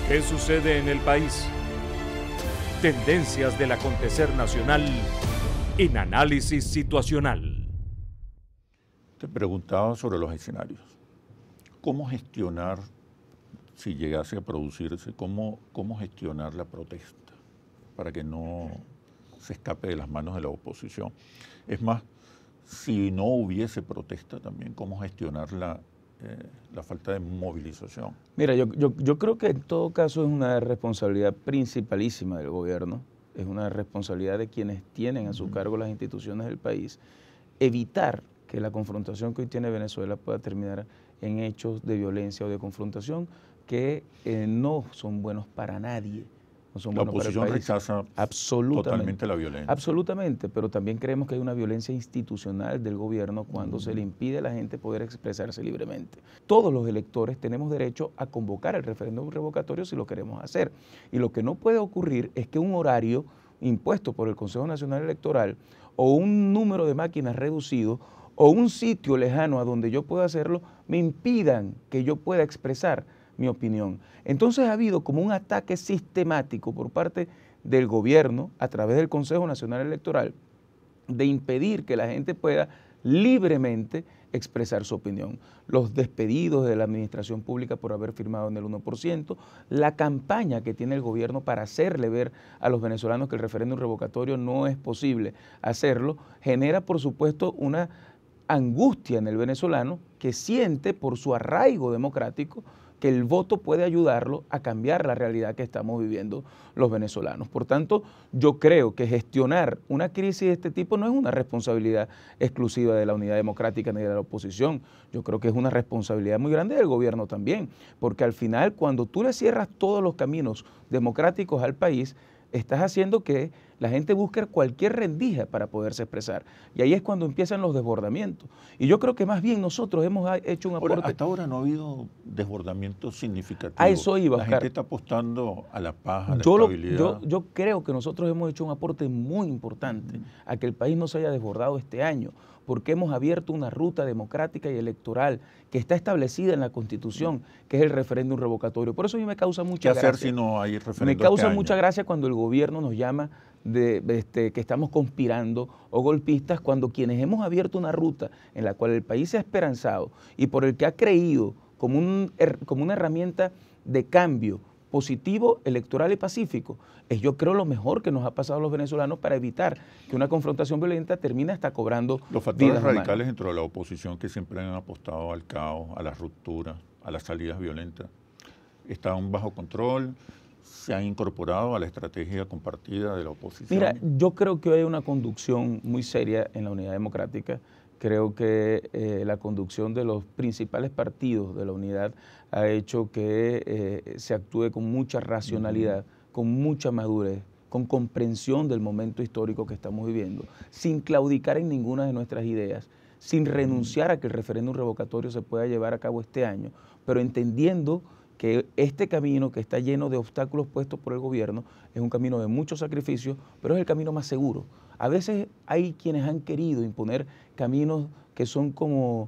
¿Qué sucede en el país? Tendencias del acontecer nacional en Análisis Situacional. Te preguntaba sobre los escenarios. ¿Cómo gestionar, si llegase a producirse, cómo gestionar la protesta para que no se escape de las manos de la oposición? Es más, si no hubiese protesta también, ¿cómo gestionar la falta de movilización? Mira, yo creo que en todo caso es una responsabilidad principalísima del gobierno, es una responsabilidad de quienes tienen a su cargo las instituciones del país, evitar que la confrontación que hoy tiene Venezuela pueda terminar en hechos de violencia o de confrontación que no son buenos para nadie. No son la buenos oposición para el país. rechaza totalmente la violencia. Absolutamente, pero también creemos que hay una violencia institucional del gobierno cuando se le impide a la gente poder expresarse libremente. Todos los electores tenemos derecho a convocar el referéndum revocatorio si lo queremos hacer. Y lo que no puede ocurrir es que un horario impuesto por el Consejo Nacional Electoral o un número de máquinas reducido o un sitio lejano a donde yo pueda hacerlo me impidan que yo pueda expresar mi opinión. Entonces ha habido como un ataque sistemático por parte del gobierno a través del Consejo Nacional Electoral de impedir que la gente pueda libremente expresar su opinión. Los despedidos de la administración pública por haber firmado en el 1%, la campaña que tiene el gobierno para hacerle ver a los venezolanos que el referéndum revocatorio no es posible hacerlo, genera por supuesto una angustia en el venezolano que siente por su arraigo democrático que el voto puede ayudarlo a cambiar la realidad que estamos viviendo los venezolanos. Por tanto, yo creo que gestionar una crisis de este tipo no es una responsabilidad exclusiva de la Unidad Democrática ni de la oposición. Yo creo que es una responsabilidad muy grande del gobierno también, porque al final cuando tú le cierras todos los caminos democráticos al país, estás haciendo que la gente busque cualquier rendija para poderse expresar. Y ahí es cuando empiezan los desbordamientos. Y yo creo que más bien nosotros hemos hecho un aporte. Hasta ahora no ha habido desbordamientos significativos. A eso iba, Oscar. La gente está apostando a la paz, a la estabilidad. Yo creo que nosotros hemos hecho un aporte muy importante a que el país no se haya desbordado este año, porque hemos abierto una ruta democrática y electoral que está establecida en la Constitución, que es el referéndum revocatorio. Por eso a mí me causa mucha gracia. ¿Qué hacer si no hay referéndum? Me causa mucha gracia cuando el gobierno nos llama que estamos conspirando o golpistas, cuando quienes hemos abierto una ruta en la cual el país se ha esperanzado y por el que ha creído como una herramienta de cambio positivo, electoral y pacífico, es yo creo lo mejor que nos ha pasado a los venezolanos para evitar que una confrontación violenta termine hasta cobrando los factores vidas radicales humanas. dentro de la oposición que siempre han apostado al caos, a las rupturas, a las salidas violentas, están bajo control, se han incorporado a la estrategia compartida de la oposición. Mira, yo creo que hay una conducción muy seria en la Unidad Democrática. Creo que la conducción de los principales partidos de la unidad ha hecho que se actúe con mucha racionalidad, con mucha madurez, con comprensión del momento histórico que estamos viviendo, sin claudicar en ninguna de nuestras ideas, sin renunciar a que el referéndum revocatorio se pueda llevar a cabo este año, pero entendiendo que este camino que está lleno de obstáculos puestos por el gobierno es un camino de mucho sacrificio, pero es el camino más seguro. A veces hay quienes han querido imponer caminos que son como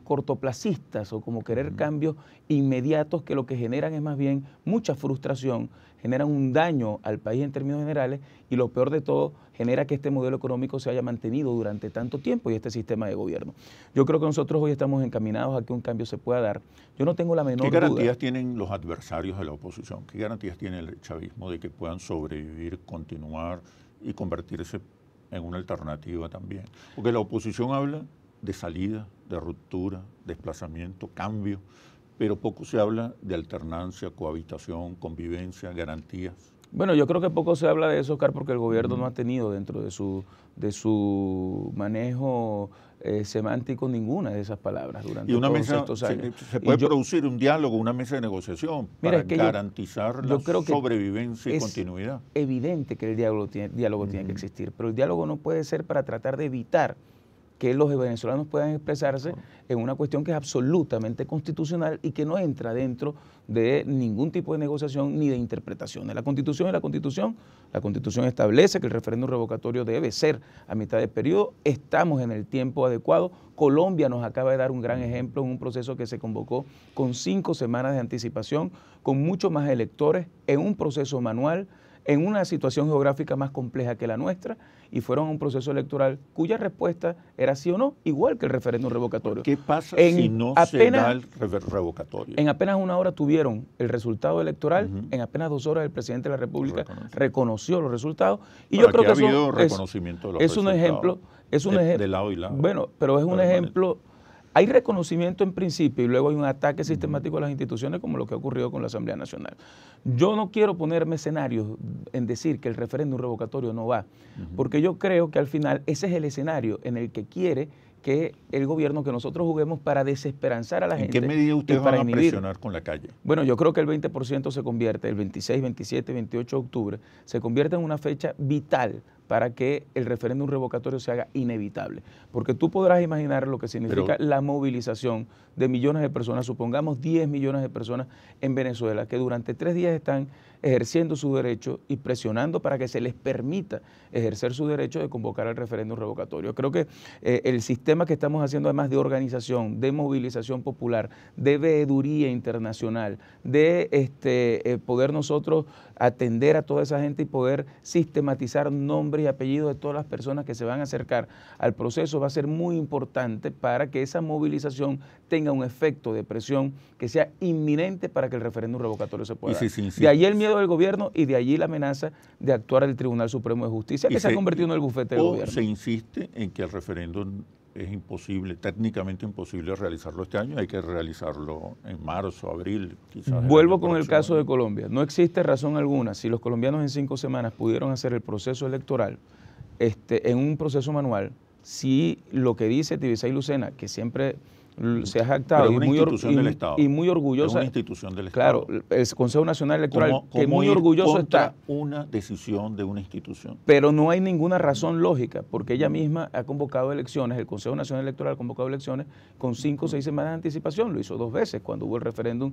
cortoplacistas o como querer cambios inmediatos que lo que generan es más bien mucha frustración, generan un daño al país en términos generales y lo peor de todo, genera que este modelo económico se haya mantenido durante tanto tiempo y este sistema de gobierno. Yo creo que nosotros hoy estamos encaminados a que un cambio se pueda dar. Yo no tengo la menor duda. ¿Qué garantías tienen los adversarios de la oposición? ¿Qué garantías tiene el chavismo de que puedan sobrevivir, continuar y convertirse en una alternativa también? Porque la oposición habla de salida, de ruptura, desplazamiento, cambio, pero poco se habla de alternancia, cohabitación, convivencia, garantías. Bueno, yo creo que poco se habla de eso, Oscar, porque el gobierno no ha tenido dentro de su manejo semántico ninguna de esas palabras durante todos estos años. Se puede producir un diálogo, una mesa de negociación para garantizar la sobrevivencia y continuidad. Es evidente que el diálogo tiene que existir, pero el diálogo no puede ser para tratar de evitar que los venezolanos puedan expresarse en una cuestión que es absolutamente constitucional y que no entra dentro de ningún tipo de negociación ni de interpretaciones. La Constitución es la Constitución. La Constitución establece que el referéndum revocatorio debe ser a mitad de periodo. Estamos en el tiempo adecuado. Colombia nos acaba de dar un gran ejemplo en un proceso que se convocó con 5 semanas de anticipación, con muchos más electores, en un proceso manual, en una situación geográfica más compleja que la nuestra, y fueron a un proceso electoral cuya respuesta era sí o no, igual que el referéndum revocatorio. ¿Qué pasa si no se da el revocatorio? En apenas 1 hora tuvieron el resultado electoral, en apenas 2 horas el presidente de la República reconoció los resultados, y yo creo que eso reconocimiento de los es un ejemplo, de lado y lado. Bueno, pero es un ejemplo. Hay reconocimiento en principio y luego hay un ataque sistemático a las instituciones, como lo que ha ocurrido con la Asamblea Nacional. Yo no quiero ponerme escenarios en decir que el referéndum revocatorio no va, porque yo creo que al final ese es el escenario en el que quiere que el gobierno, que nosotros juguemos para desesperanzar a la gente. ¿En qué medida ustedes van a presionar con la calle? Bueno, yo creo que el 20% se convierte, el 26, 27, 28 de octubre, se convierte en una fecha vital para que el referéndum revocatorio se haga inevitable. Porque tú podrás imaginar lo que significa la movilización de millones de personas, supongamos 10 millones de personas en Venezuela, que durante 3 días están ejerciendo su derecho y presionando para que se les permita ejercer su derecho de convocar al referéndum revocatorio. Creo que el sistema que estamos haciendo, además de organización, de movilización popular, de veeduría internacional, de poder nosotros atender a toda esa gente y poder sistematizar nombres y apellidos de todas las personas que se van a acercar al proceso, va a ser muy importante para que esa movilización tenga un efecto de presión que sea inminente para que el referéndum revocatorio se pueda dar. De allí el miedo del gobierno y de allí la amenaza de actuar el Tribunal Supremo de Justicia, que se ha convertido en el bufete del gobierno. Se insiste en que el referéndum es imposible, técnicamente imposible realizarlo este año, hay que realizarlo en marzo, abril, quizás. Vuelvo con el caso de Colombia. No existe razón alguna, si los colombianos en 5 semanas pudieron hacer el proceso electoral en un proceso manual, si lo que dice Tibisay Lucena, que siempre se ha jactado y muy orgullosa. Es una institución del Estado. Claro, el Consejo Nacional Electoral, que muy ir orgulloso contra está. una decisión de una institución. Pero no hay ninguna razón lógica, porque ella misma ha convocado elecciones, el Consejo Nacional Electoral ha convocado elecciones con 5 o 6 semanas de anticipación, lo hizo 2 veces, cuando hubo el referéndum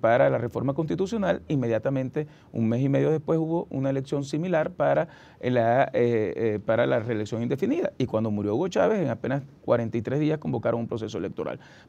para la reforma constitucional, inmediatamente 1 mes y medio después hubo una elección similar para la reelección indefinida, y cuando murió Hugo Chávez, en apenas 43 días convocaron un proceso electoral.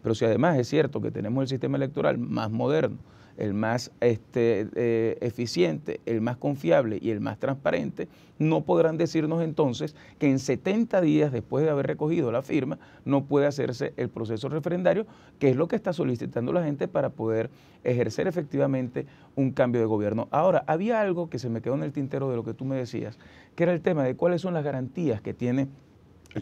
Pero si además es cierto que tenemos el sistema electoral más moderno, el más eficiente, el más confiable y el más transparente, no podrán decirnos entonces que en 70 días después de haber recogido la firma no puede hacerse el proceso referendario, que es lo que está solicitando la gente para poder ejercer efectivamente un cambio de gobierno. Ahora, había algo que se me quedó en el tintero de lo que tú me decías, que era el tema de cuáles son las garantías que tiene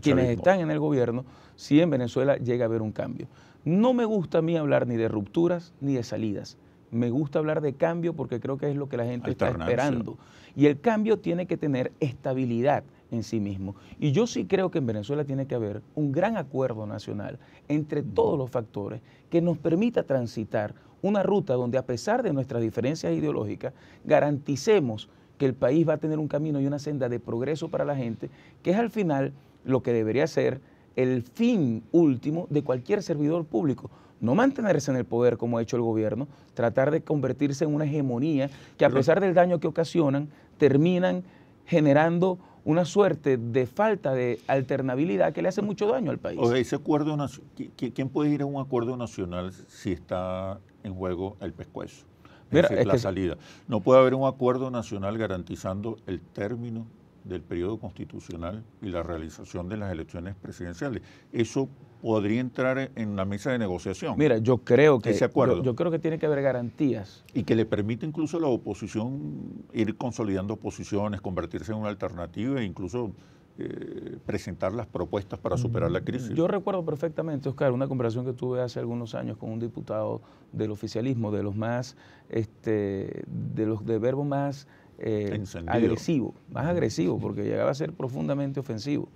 quienes están en el gobierno si en Venezuela llega a haber un cambio. No me gusta a mí hablar ni de rupturas ni de salidas. Me gusta hablar de cambio porque creo que es lo que la gente está esperando. Y el cambio tiene que tener estabilidad en sí mismo. Y yo sí creo que en Venezuela tiene que haber un gran acuerdo nacional entre todos los factores que nos permita transitar una ruta donde, a pesar de nuestras diferencias ideológicas, garanticemos que el país va a tener un camino y una senda de progreso para la gente, que es al final lo que debería ser el fin último de cualquier servidor público. No mantenerse en el poder como ha hecho el gobierno, tratar de convertirse en una hegemonía que, a pesar del daño que ocasionan, terminan generando una suerte de falta de alternabilidad que le hace mucho daño al país. O sea, ese acuerdo, ¿quién puede ir a un acuerdo nacional si está en juego el pescuezo? Mira, es la salida. No puede haber un acuerdo nacional garantizando el término del periodo constitucional y la realización de las elecciones presidenciales. Eso podría entrar en la mesa de negociación. Mira, yo creo que ese acuerdo. Yo creo que tiene que haber garantías. Y que le permite incluso a la oposición ir consolidando posiciones, convertirse en una alternativa e incluso presentar las propuestas para superar la crisis. Yo recuerdo perfectamente, Oscar, una conversación que tuve hace algunos años con un diputado del oficialismo, de los más, de verbo más agresivo, porque llegaba a ser profundamente ofensivo.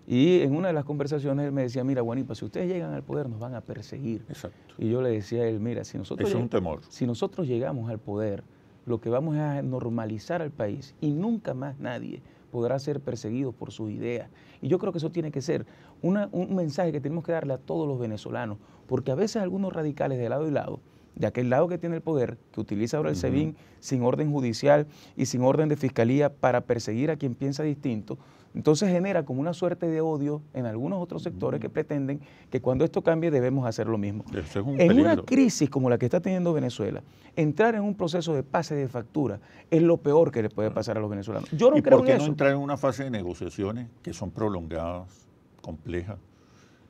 Y en una de las conversaciones él me decía, mira, Guanipa, si ustedes llegan al poder nos van a perseguir. Exacto. Y yo le decía a él, mira, si nosotros llegamos al poder, lo que vamos es a normalizar al país y nunca más nadie podrá ser perseguido por sus ideas. Y yo creo que eso tiene que ser un mensaje que tenemos que darle a todos los venezolanos, porque a veces algunos radicales de lado y lado, de aquel lado que tiene el poder, que utiliza ahora el SEBIN sin orden judicial y sin orden de fiscalía para perseguir a quien piensa distinto, entonces genera como una suerte de odio en algunos otros sectores que pretenden que cuando esto cambie debemos hacer lo mismo. Eso es un En peligro. una crisis como la que está teniendo Venezuela, entrar en un proceso de pase de factura es lo peor que le puede pasar a los venezolanos. Yo no ¿Y creo por qué en no eso. entrar en una fase de negociaciones que son prolongadas, complejas,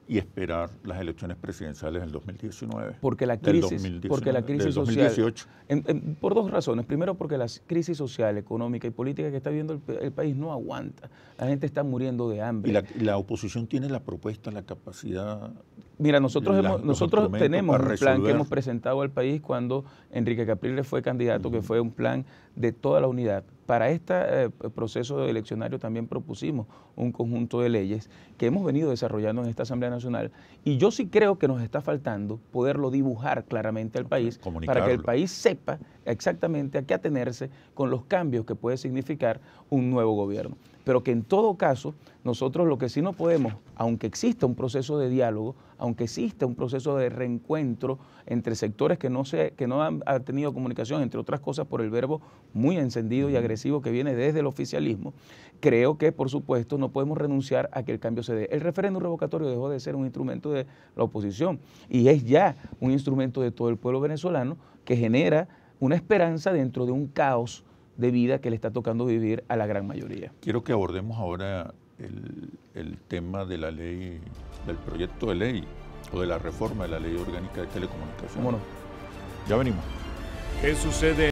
y esperar las elecciones presidenciales del 2019? Porque la del crisis, 2019, porque la crisis del social, 2018. por dos razones. Primero, porque la crisis social, económica y política que está viviendo el país no aguanta. La gente está muriendo de hambre. Y la oposición tiene la propuesta, la capacidad. Mira, nosotros instrumentos tenemos para un plan que resolver. hemos presentado al país cuando Enrique Capriles fue candidato, que fue un plan de toda la unidad. Para este proceso eleccionario también propusimos un conjunto de leyes que hemos venido desarrollando en esta Asamblea Nacional, y yo sí creo que nos está faltando poderlo dibujar claramente al país para que el país sepa exactamente a qué atenerse con los cambios que puede significar un nuevo gobierno. Pero que en todo caso, nosotros lo que sí no podemos, aunque exista un proceso de diálogo, aunque exista un proceso de reencuentro entre sectores que no han tenido comunicación, entre otras cosas por el verbo muy encendido y agresivo que viene desde el oficialismo, creo que, por supuesto, no podemos renunciar a que el cambio se dé. El referéndum revocatorio dejó de ser un instrumento de la oposición y es ya un instrumento de todo el pueblo venezolano que genera una esperanza dentro de un caos de vida que le está tocando vivir a la gran mayoría. Quiero que abordemos ahora el tema de la ley, del proyecto de ley o de la reforma de la ley orgánica de telecomunicaciones. ¿Cómo no? Ya venimos. ¿Qué sucede